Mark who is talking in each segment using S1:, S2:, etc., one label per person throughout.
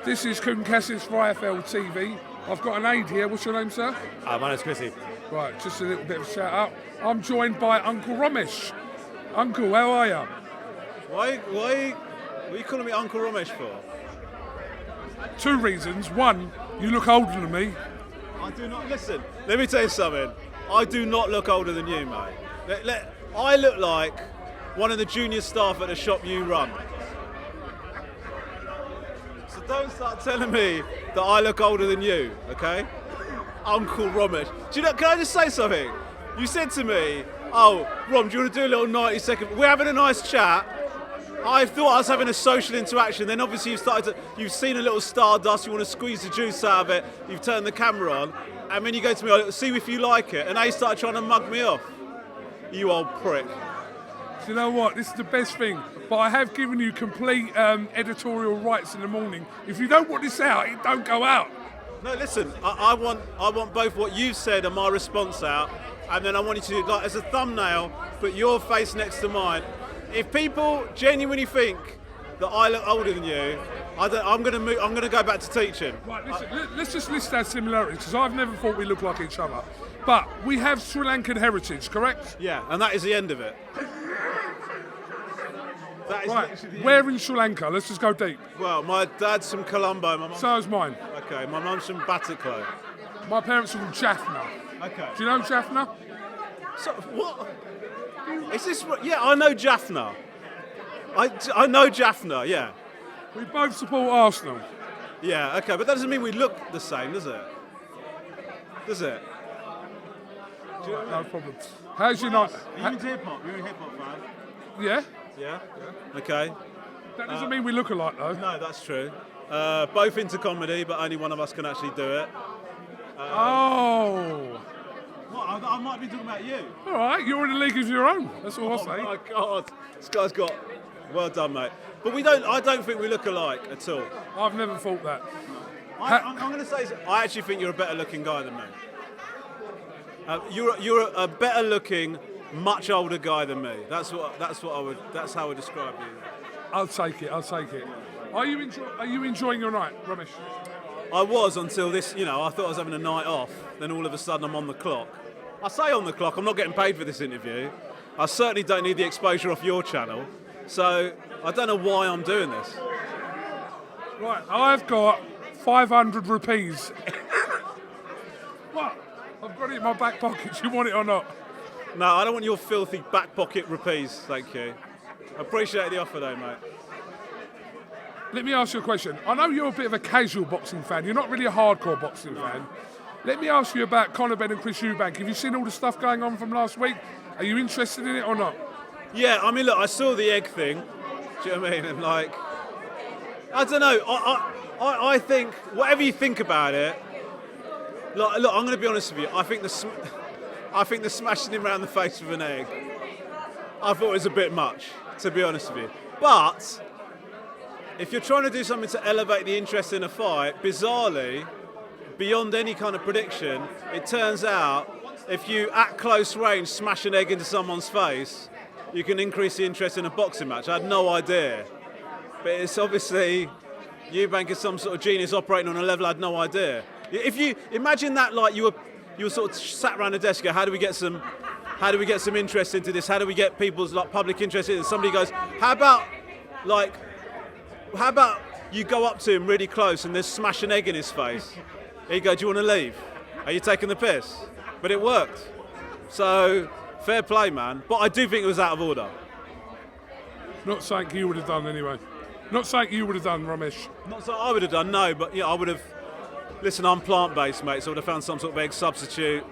S1: This is Kugan Cassius for iFLTV. I've got an aide here. What's your name, sir?
S2: My name's Chrissy.
S1: Right, just a little bit of a shout out. I'm joined by Uncle Romesh. Uncle, how are you?
S2: Why are you calling me Uncle Romesh for?
S1: Two reasons. One, you look older than me.
S2: I do not. Listen, let me tell you something. I do not look older than you, mate. I look like one of the junior staff at the shop you run. So don't start telling me that I look older than you, okay? Uncle Romesh. Do you know, can I just say something? You said to me, oh, Rom, do you want to do a little 90-second? We're having a nice chat. I thought I was having a social interaction. Then obviously you've seen a little stardust. You want to squeeze the juice out of it. You've turned the camera on. And then you go to me, oh, see if you like it. And they start trying to mug me off. You old prick.
S1: Do you know what? This is the best thing. But I have given you complete editorial rights in the morning. If you don't want this out, it don't go out.
S2: No, listen. I want both what you've said and my response out. And then I want you to, like, as a thumbnail, put your face next to mine. If people genuinely think that I look older than you, I'm going to go back to teaching.
S1: Right, listen, let's just list our similarities, because I've never thought we look like each other. But we have Sri Lankan heritage, correct?
S2: Yeah, and that is the end of it. That is
S1: right,
S2: the
S1: where in Sri Lanka? Let's just go deep.
S2: Well, my dad's from Colombo.
S1: So's mine.
S2: Okay, my mum's from Bataclan.
S1: My parents are from Jaffna.
S2: Okay.
S1: Do you know Jaffna?
S2: So, what? Is this? Yeah, I know Jaffna. I know Jaffna. Yeah.
S1: We both support Arsenal.
S2: Yeah. Okay, but that doesn't mean we look the same, does it? Does it?
S1: Right, no problem. How's your night?
S2: Are you into hip hop? You're a hip hop fan.
S1: Yeah.
S2: Yeah. Okay.
S1: That doesn't mean we look alike, though.
S2: No, that's true. Both into comedy, but only one of us can actually do it.
S1: Oh.
S2: What? I might be talking about you.
S1: All right, you're in a league of your own. That's all I'll say.
S2: Oh my God, this guy's got. Well done, mate. But I don't think we look alike at all.
S1: I've never thought that.
S2: I'm going to say, I actually think you're a better looking guy than me. You're a better looking, much older guy than me. That's how I would describe you.
S1: I'll take it. Are you enjoying your night, Romesh?
S2: I was until this, I thought I was having a night off. Then all of a sudden I'm on the clock. I say on the clock, I'm not getting paid for this interview. I certainly don't need the exposure off your channel. So I don't know why I'm doing this.
S1: Right, I've got 500 rupees. What? I've got it in my back pocket. Do you want it or not?
S2: No, I don't want your filthy back pocket rupees, thank you. I appreciate the offer though, mate.
S1: Let me ask you a question. I know you're a bit of a casual boxing fan. You're not really a hardcore boxing fan. Let me ask you about Conor Benn and Chris EUBANK. Have you seen all the stuff going on from last week? Are you interested in it or not?
S2: Yeah, I mean, look, I saw the egg thing. Do you know what I mean? And like, I don't know. I think whatever you think about it. Look, I'm going to be honest with you. I think the smashing him around the face with an egg, I thought it was a bit much, to be honest with you. But if you're trying to do something to elevate the interest in a fight, bizarrely, beyond any kind of prediction, it turns out if you, at close range, smash an egg into someone's face, you can increase the interest in a boxing match. I had no idea. But it's obviously, EUBANK is some sort of genius operating on a level I had no idea. If you imagine that, like you were sort of sat around a desk, how do we get some interest into this? How do we get people's like public interest in it? And somebody goes, how about you go up to him really close and just smash an egg in his face? Here you go, do you want to leave? Are you taking the piss? But it worked. So, fair play, man. But I do think it was out of order.
S1: Not something you would have done anyway. Not something you would have done, Romesh.
S2: Not something I would have done, no, but I would have. Listen, I'm plant-based, mate, so I would have found some sort of egg substitute.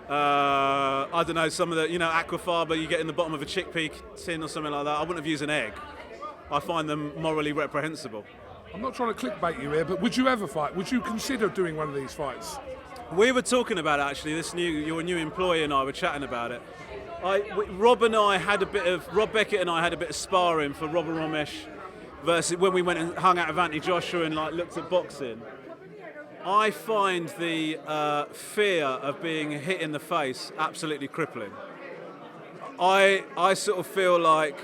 S2: I don't know, some of the, aquafaba you get in the bottom of a chickpea tin or something like that. I wouldn't have used an egg. I find them morally reprehensible.
S1: I'm not trying to clickbait you here, but would you ever fight? Would you consider doing one of these fights?
S2: We were talking about it, actually. Your new employee and I were chatting about it. Rob Beckett and I had a bit of sparring for Robert Romesh versus when we went and hung out with Anthony Joshua and looked at boxing. I find the fear of being hit in the face absolutely crippling. I sort of feel like,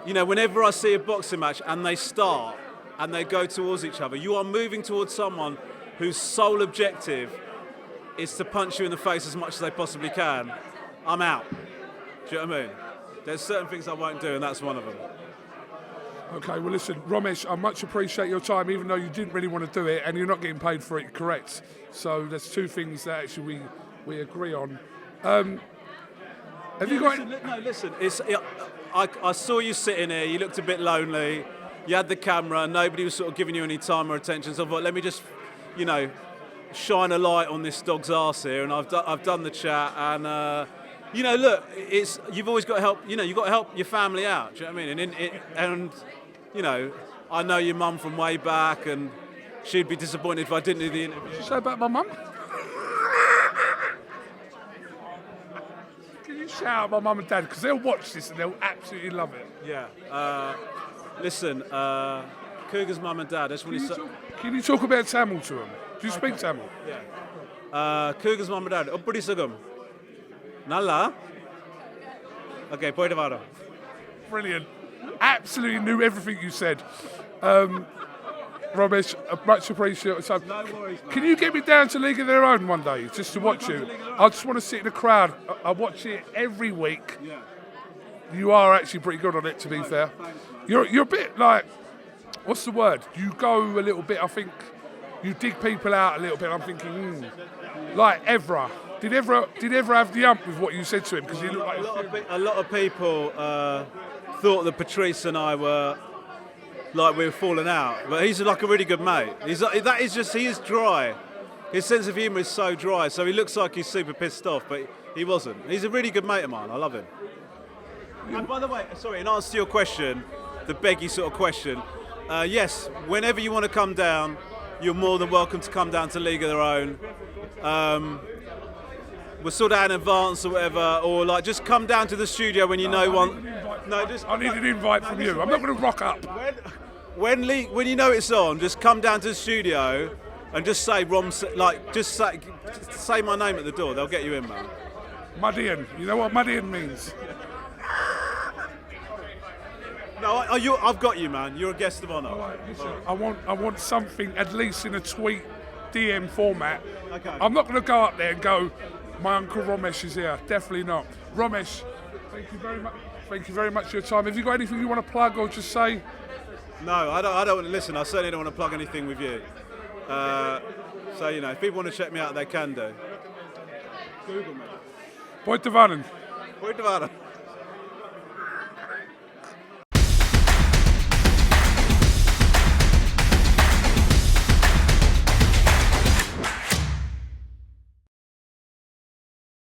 S2: whenever I see a boxing match and they start and they go towards each other. You are moving towards someone whose sole objective is to punch you in the face as much as they possibly can. I'm out. Do you know what I mean? There's certain things I won't do, and that's one of them.
S1: Okay, well listen, Romesh, I much appreciate your time, even though you didn't really want to do it, and you're not getting paid for it, correct? So there's two things that actually we agree on. Have you got?
S2: Listen. I saw you sitting here. You looked a bit lonely. You had the camera. Nobody was sort of giving you any time or attention. So I thought, let me just, shine a light on this dog's arse here. And I've done the chat. And look, you've always got to help. You've got to help your family out. Do you know what I mean? And I know your mum from way back, and she'd be disappointed if I didn't do the interview.
S1: What did you say about my mum? Can you shout out my mum and dad? Because they'll watch this and they'll absolutely love it.
S2: Yeah. Listen, Kugan's mum and dad, I just want to say...
S1: Can you talk about Tamil to them? Do you speak Tamil?
S2: Yeah. Kugan's mum and dad, Uppadi Sugam. Nalla? Okay, point of order.
S1: Brilliant. Absolutely knew everything you said. Romesh, much appreciated. So,
S2: No worries, man.
S1: can you get me down to League of Their Own one day just to watch you? I just want to sit in the crowd. I watch it every week.
S2: Yeah.
S1: You are actually pretty good on it, to be fair.
S2: Thanks, man.
S1: You're a bit like, what's the word? You go a little bit, I think, you dig people out a little bit. I'm thinking, like Evra. Did Evra have the ump with what you said to him? Because he looked like
S2: A lot of people thought that Patrice and I were like we were falling out, but he's like a really good mate. He is dry. His sense of humour is so dry, so he looks like he's super pissed off, but he wasn't. He's a really good mate of mine. I love him. And by the way, sorry, in answer to your question, the beggy sort of question, yes, whenever you want to come down, you're more than welcome to come down to League of Their Own. We'll sort out in advance or whatever, or like just come down to the studio when you know one. No, just
S1: I need an invite from you. I'm not going to rock up.
S2: When you know it's on, just come down to the studio and just say say my name at the door. They'll get you in, man.
S1: Muddian. You know what Muddian means?
S2: No, I've got you, man. You're a guest of honour.
S1: Listen, I want something at least in a tweet DM format.
S2: Okay.
S1: I'm not going to go up there and go, my Uncle Romesh is here. Definitely not. Romesh, thank you very much. Thank you very much for your time. Have you got anything you want to plug or just say?
S2: No, I don't. Listen, I certainly don't want to plug anything with you. So if people want to check me out, they can do. Google me.
S1: Point to Varden.
S2: Point of order.